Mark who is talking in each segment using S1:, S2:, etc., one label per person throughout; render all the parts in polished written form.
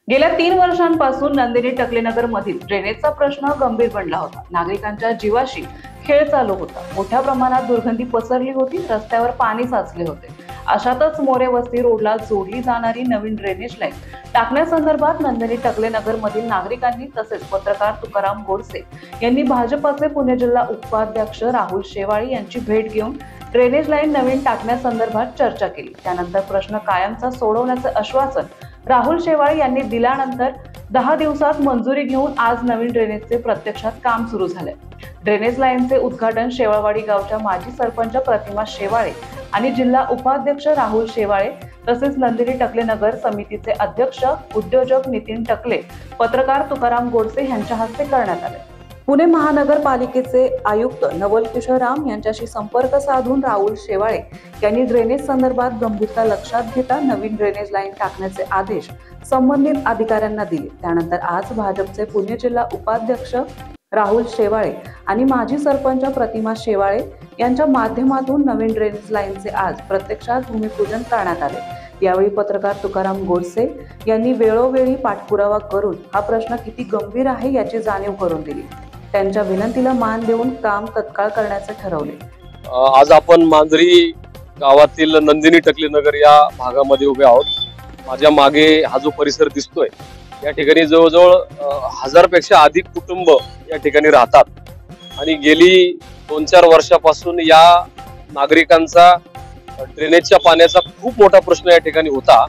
S1: गेल्या 3 वर्षांपासून नंदिनी टकलेनगर मधील ड्रेनेजचा प्रश्न गंभीर बनला होता। नागरिकांच्या जीवाशी खेळ चालू होता। मोठ्या प्रमाणात दुर्गंधी पसरली होती। रस्त्यावर पाणी साचले होते। अशातच मोरे वस्ती रोडला जोडली जाणारी नवीन ड्रेनेज लाईन टाकण्यासंदर्भात नंदिनी टकलेनगर मधील नागरिकांनी तसेच पत्रकार तुकाराम गोडसे यांनी भाजपचे पुणे जिल्हा उपाध्यक्ष राहुल शेवाळे यांची भेट घेऊन ड्रेनेज लाईन नवीन टाकण्यासंदर्भात चर्चा केली। त्यानंतर प्रश्न कायमचा सोडवण्याचे आश्वासन राहुल शेवाळे यांनी दिल्यानंतर 10 दिवसात मंजुरी घेऊन आज नवीन ड्रेनेजचे प्रत्यक्षात काम सुरू झाले। ड्रेनेज लाईनचे उद्घाटन शेवाळवाडी गावच्या माजी सरपंच प्रतिमा शेवाळे आणि जिल्हा उपाध्यक्ष राहुल शेवाळे तसेच नंदिनी टकलेनगर समितीचे अध्यक्ष उद्योजक नितीन टकले, पत्रकार तुकाराम गोडसे यांच्या हस्ते करण्यात आले। पुणे महानगरपालिकेचे आयुक्त नवल किशोर राम यांच्याशी संपर्क साधून राहुल शेवाळे यांनी ड्रेनेज संदर्भात गंभीरता लक्षात घेता नवीन ड्रेनेज लाईन टाकण्याचे आदेश संबंधित अधिकाऱ्यांना दिले। त्यानंतर आज भाजपचे पुणे जिल्हा उपाध्यक्ष राहुल शेवाळे आणि माजी सरपंच प्रतिमा शेवाळे यांच्या माध्यमातून नवीन ड्रेनेज लाईनचे आज प्रत्यक्षात भूमिपूजन करण्यात आले। यावेळी पत्रकार तुकाराम गोडसे यांनी वेळोवेळी पाठपुरावा करून हा प्रश्न किती गंभीर आहे याची जाणीव करून दिली। त्यांच्या विनंतीला मान देऊन काम तत्काळ करण्याचे ठरवले।
S2: आज आपण मांजरी गावातील नंदिनी टकलेनगर या भागामध्ये उभे आहोत। माझ्या मागे हा जो परिसर दिसतोय या ठिकाणी जवळजवळ 1000 पेक्षा अधिक कुटुंब या ठिकाणी राहतात आणि गेली 2-4 वर्षापासून या नागरिकांचा ड्रेनेजच्या पाण्याचा खूप मोठा प्रश्न या ठिकाणी होता।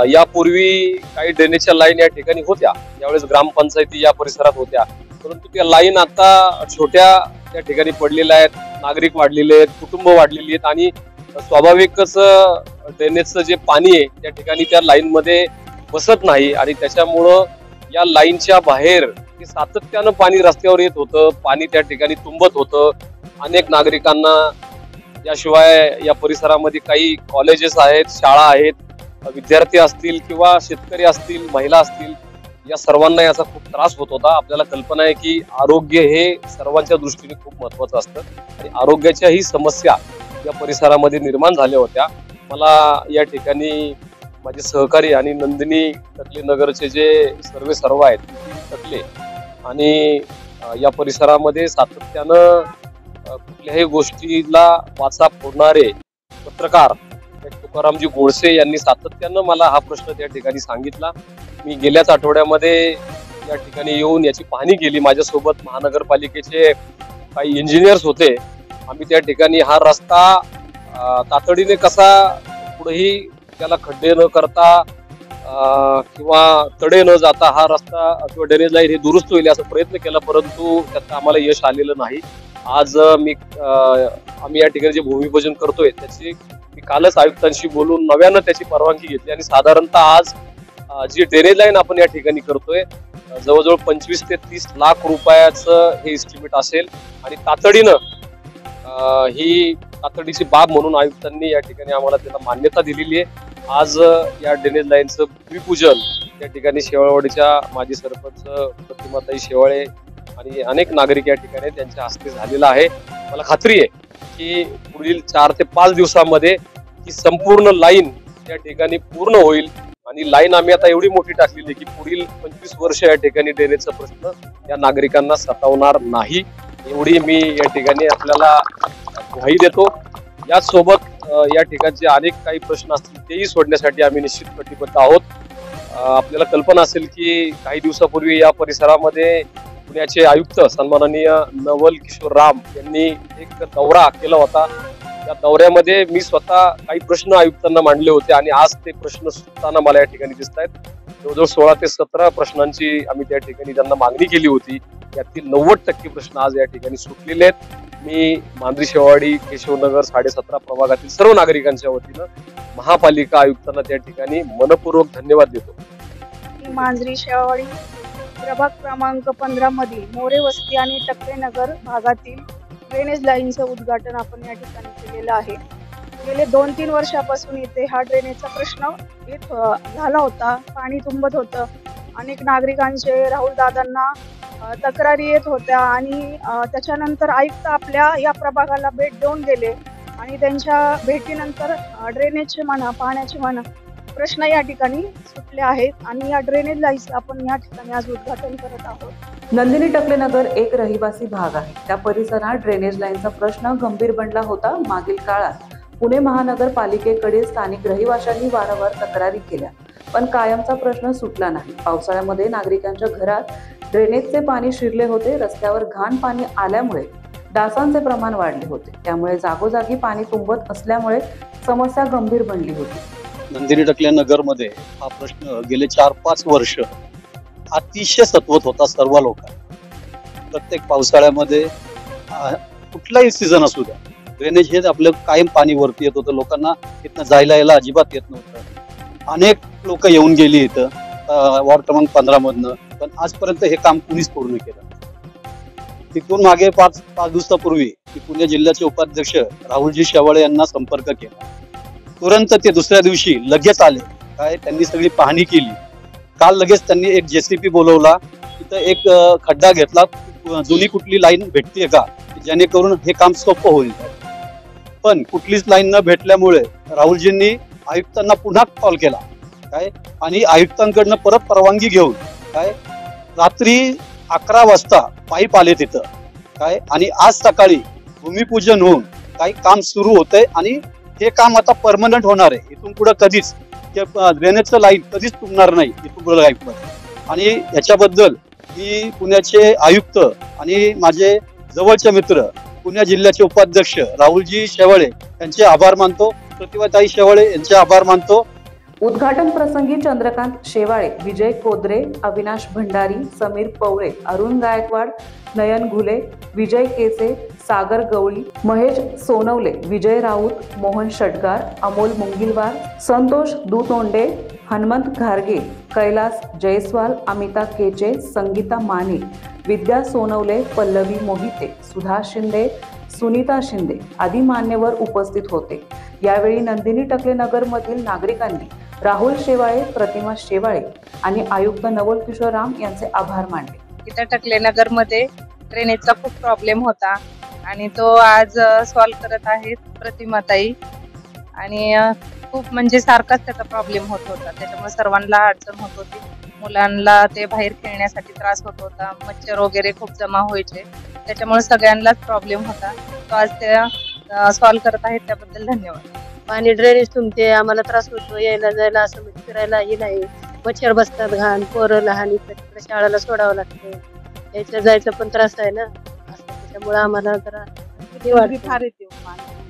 S2: यापूर्वी काही ड्रेनेजच्या लाईन या ठिकाणी होत्या, यावेळेस ग्रामपंचायती या परिसरात होत्या, परंतु त्या लाईन आता छोट्या त्या ठिकाणी पडलेल्या आहेत। नागरिक वाढलेले आहेत, कुटुंब वाढलेली आहेत आणि स्वाभाविकच ड्रेनेजचं जे पाणी आहे त्या ठिकाणी त्या लाईन मध्ये बसत नाही आणि त्याच्यामुळं या लाईनच्या बाहेर सातत्यानं पाणी रस्त्यावर येत होतं, पाणी त्या ठिकाणी तुंबत होतं। अनेक नागरिकांना याशिवाय या परिसरामध्ये काही कॉलेजेस आहेत, शाळा आहेत, विद्यार्थी असतील किंवा शेतकरी असतील, महिला असतील, या सर्वांना याचा खूप त्रास होत होता। आपल्याला कल्पना आहे की आरोग्य हे सर्वांच्या दृष्टीने खूप महत्वाचं असतं आणि आरोग्याच्या ही समस्या या परिसरामध्ये निर्माण झाल्या होत्या। मला या ठिकाणी माझे सहकारी आणि नंदिनी टकलेनगरचे जे सर्व आहेत टकले आणि या परिसरामध्ये सातत्यानं कुठल्याही गोष्टीला वाचा फोडणारे पत्रकार तुकारामजी गोडसे यांनी सातत्यानं मला हा प्रश्न त्या ठिकाणी सांगितला। मी गेल्याच आठवड्यामध्ये या ठिकाणी येऊन याची पाहणी केली। माझ्यासोबत महानगरपालिकेचे काही इंजिनियर्स होते। आम्ही त्या ठिकाणी हा रस्ता तातडीने कसा पुढेही त्याला खड्डे न करता किंवा तडे न जाता हा रस्ता किंवा ड्रेनेज लाईन हे दुरुस्त होईल असा प्रयत्न केला, परंतु त्यात आम्हाला यश आलेलं नाही। आज आम्ही या ठिकाणी जे भूमिपूजन करतोय त्याची मी कालच आयुक्तांशी बोलून नव्यानं त्याची परवानगी घेतली आणि साधारणतः आज जी ड्रेनेज लाईन आपण या ठिकाणी करतोय जवळजवळ 25 ते 30 लाख रुपयाचं हे एस्टिमेट असेल आणि तातडीनं ही तातडीची बाब म्हणून आयुक्तांनी या ठिकाणी आम्हाला त्याला मान्यता दिलेली आहे। आज या ड्रेनेज लाईनचं भूमिपूजन या ठिकाणी शेवाळवाडीच्या माजी सरपंच प्रतिमाताई शेवाळे आणि अनेक नागरिक या ठिकाणी त्यांच्या हस्ते झालेला आहे। मला खात्री आहे की पुढील 4 ते 5 दिवसामध्ये ही संपूर्ण लाईन या ठिकाणी पूर्ण होईल आणि लाईन आम्ही आता एवढी मोठी टाकलेली आहे की पुढील 25 वर्ष या ठिकाणी ड्रेनेजचा प्रश्न या नागरिकांना सतावणार नाही, एवढी मी या ठिकाणी आपल्याला ग्वाही देतो। याच सोबत या ठिकाणचे अनेक काही प्रश्न असतील तेही सोडण्यासाठी आम्ही निश्चित कटिबद्ध आहोत। आपल्याला कल्पना असेल की काही दिवसापूर्वी या परिसरामध्ये पुण्याचे आयुक्त सन्माननीय नवल किशोर राम यांनी एक दौरा केला होता। त्या दौऱ्यामध्ये मी स्वतः काही प्रश्न आयुक्तांना मांडले होते आणि आज ते प्रश्न सुटताना मला या ठिकाणी दिसत आहेत। जवळजवळ 16 ते 17 प्रश्नांची आम्ही त्या ठिकाणी त्यांना मागणी केली होती, यातील 90% प्रश्न आज या ठिकाणी सुटलेले आहेत। मी मांजरी शेवाळवाडी केशवनगर 17.5 प्रभागातील सर्व नागरिकांच्या वतीनं महापालिका आयुक्तांना त्या ठिकाणी मनपूर्वक धन्यवाद देतो।
S3: मांजरी शेवाळवाडी प्रभाग क्रमांक 15 मधील मोरे वस्ती आणि टकलेनगर भागातील ड्रेनेज लाईनचं उद्घाटन आपण या ठिकाणी केलेलं आहे। गेले 2-3 वर्षापासून इथे हा ड्रेनेजचा प्रश्न झाला होता, पाणी तुंबत होतं। अनेक नागरिकांचे राहुल दादांना तक्रारी येत होत्या आणि त्याच्यानंतर आयुक्त आपल्या या प्रभागाला भेट देऊन गेले आणि त्यांच्या भेटीनंतर ड्रेनेजचे म्हणा, पाण्याचे म्हणा प्रश्न या ठिकाणी सुटले आहेत आणि या ड्रेनेज लाईन्स आपण या ठिकाणी आज उद्घाटन करत आहोत।
S1: नंदिनी टकले नगर एक रहिवासी भाग आहे। त्या परिसरात ड्रेनेज लाईनचा प्रश्न गंभीर बनला होता। मागील काळात पुणे महानगरपालिकेकडे स्थानिक रहिवाशांनी वारंवार तक्रारी केल्या, पण कायमचा प्रश्न सुटला नाही। पावसाळ्यामध्ये नागरिकांच्या घरात ड्रेनेजचे पाणी शिरले होते। रस्त्यावर घाण पाणी आल्यामुळे डासांचे प्रमाण वाढले होते, त्यामुळे जागोजागी पाणी तुंबत असल्यामुळे समस्या गंभीर बनली होती।
S4: नंदिनी टकले नगरमध्ये हा प्रश्न गेले 4-5 वर्ष अतिशय सतवत होता सर्व लोकांना। प्रत्येक पावसाळ्यामध्ये कुठलाही सीझन असू द्या, ड्रेनेज हे आपलं कायम पाणी वरती येत होतं। लोकांना इथनं जायला यायला अजिबात येत नव्हतं। अनेक लोक येऊन गेली इथं वॉर्ड क्रमांक 15 मधनं, पण आजपर्यंत हे काम कुणीच पूर्ण केलं। तिथून मागे 5 दिवसापूर्वी पुणे जिल्ह्याचे उपाध्यक्ष राहुलजी शेवाळे यांना संपर्क केला। तुरंत ते दुसऱ्या दिवशी लगेच आले। त्यांनी सगळी पाहणी केली। काल लगेच त्यांनी एक JCB बोलवला, तिथं एक खड्डा घेतला, जुनी कुठली लाईन भेटते का जेणेकरून हे काम सोपं होईल। पण कुठलीच लाईन न भेटल्यामुळे राहुलजींनी आयुक्तांना पुन्हा कॉल केला आणि आयुक्तांकडनं परत परवानगी घेऊन रात्री 11 वाजता पाईप आले तिथं आणि आज सकाळी भूमिपूजन होऊन काम सुरू होतंय आणि हे काम आता परमनंट होणार आहे। इथून पुढे कधीच ड्रेनेजचं लाईन कधीच तुंबणार नाही इथून पुढे लाईफ। आणि याच्याबद्दल मी पुण्याचे आयुक्त आणि माझे जवळचे मित्र पुणे जिल्ह्याचे उपाध्यक्ष राहुलजी शेवाळे यांचे आभार मानतो, प्रतिभाताई शेवाळे यांचे आभार मानतो।
S1: उद्घाटन प्रसंगी चंद्रकांत शेवाळे, विजय कोदरे, अविनाश भंडारी, समीर पवळे, अरुण गायकवाड, नयन घुले, विजय केसे, सागर गवळी, महेश सोनवले, विजय राऊत, मोहन षटगार, अमोल मुंगिलवार, संतोष दुतोंडे, हनुमंत घारगे, कैलास जयस्वाल, अमिता केचे, संगीता माने, विद्या सोनवले, पल्लवी मोहिते, सुधा शिंदे, सुनीता शिंदे आदी मान्यवर उपस्थित होते। यावेळी नंदिनी टकले नगर मधील नागरिकांनी राहुल शेवाळे, प्रतिमा शेवाळे आणि आयुक्त नवल किशोर राम यांचे आभार मानले।
S5: इथं टकले नगर मध्ये ड्रेनेजचा खूप प्रॉब्लेम होता आणि तो आज सॉल्व्ह करत आहेत प्रतिमाताई। आणि खूप म्हणजे सारखाच त्याचा प्रॉब्लेम होत होता, त्याच्यामुळे सर्वांना अडचण होत होती। मुलांना ते बाहेर खेळण्यासाठी त्रास होत होता, मच्छर वगैरे खूप जमा व्हायचे, त्याच्यामुळे सगळ्यांनाच प्रॉब्लेम होता। तो आज ते सॉल्व्ह करत आहेत, त्याबद्दल धन्यवाद।
S6: पाणी ड्रेनेज तुमचे आम्हाला त्रास होतो, यायला जायला असं फिरायलाही नाही, मच्छर बसतात, घाण, पोरं लहान इकडे शाळेला सोडावं लागतं, यायचं जायचं पण त्रास आहे ना असं, त्याच्यामुळे आम्हाला जरा
S5: फार येते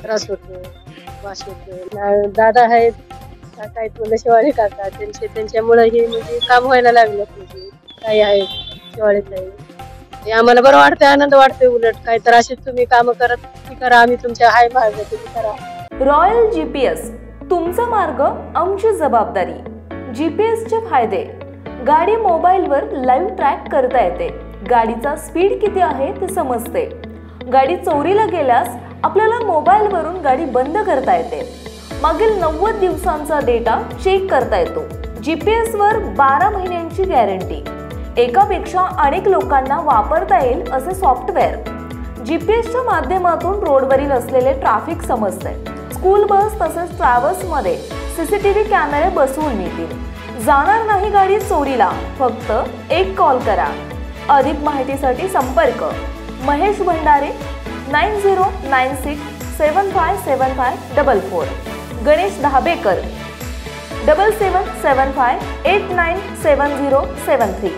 S6: त्रास होतो, वास होतो। दादा आहेत काय तुला शेवाळे काका, त्यांच्यामुळे हे म्हणजे काम व्हायला लागलं। म्हणजे काही आहे शेवाळे ताई, हे आम्हाला बरं वाटतंय, आनंद वाटतोय। उलट काय तर असेच तुम्ही काम करत करा, आम्ही तुमच्या हाय भाग तुम्ही करा।
S7: रॉयल GPS, तुमचा मार्ग आमची जबाबदारी। GPS चे फायदे: गाडी मोबाईलवर लाईव्ह ट्रॅक करता येते, गाडीचा स्पीड किती आहे ते समजते, गाडी चोरीला गेल्यास आपल्याला मोबाईलवरून गाडी बंद करता येते, मागील 90 दिवसांचा डेटा चेक करता येतो, GPS वर 12 महिन्यांची गॅरंटी, एकापेक्षा अनेक लोकांना वापरता येईल असे सॉफ्टवेअर, GPSच्या माध्यमातून रोडवरील असलेले ट्रॅफिक समजते, स्कूल बस तसेच ट्रॅव्हल्स मध्ये CCTV कॅमेरे बसवून मिळतील, जाणार नाही गाडी चोरीला, फक्त एक कॉल करा। अधिक माहितीसाठी संपर्क महेश भंडारे 9096 757544, गणेश धाबेकर 7775 897073।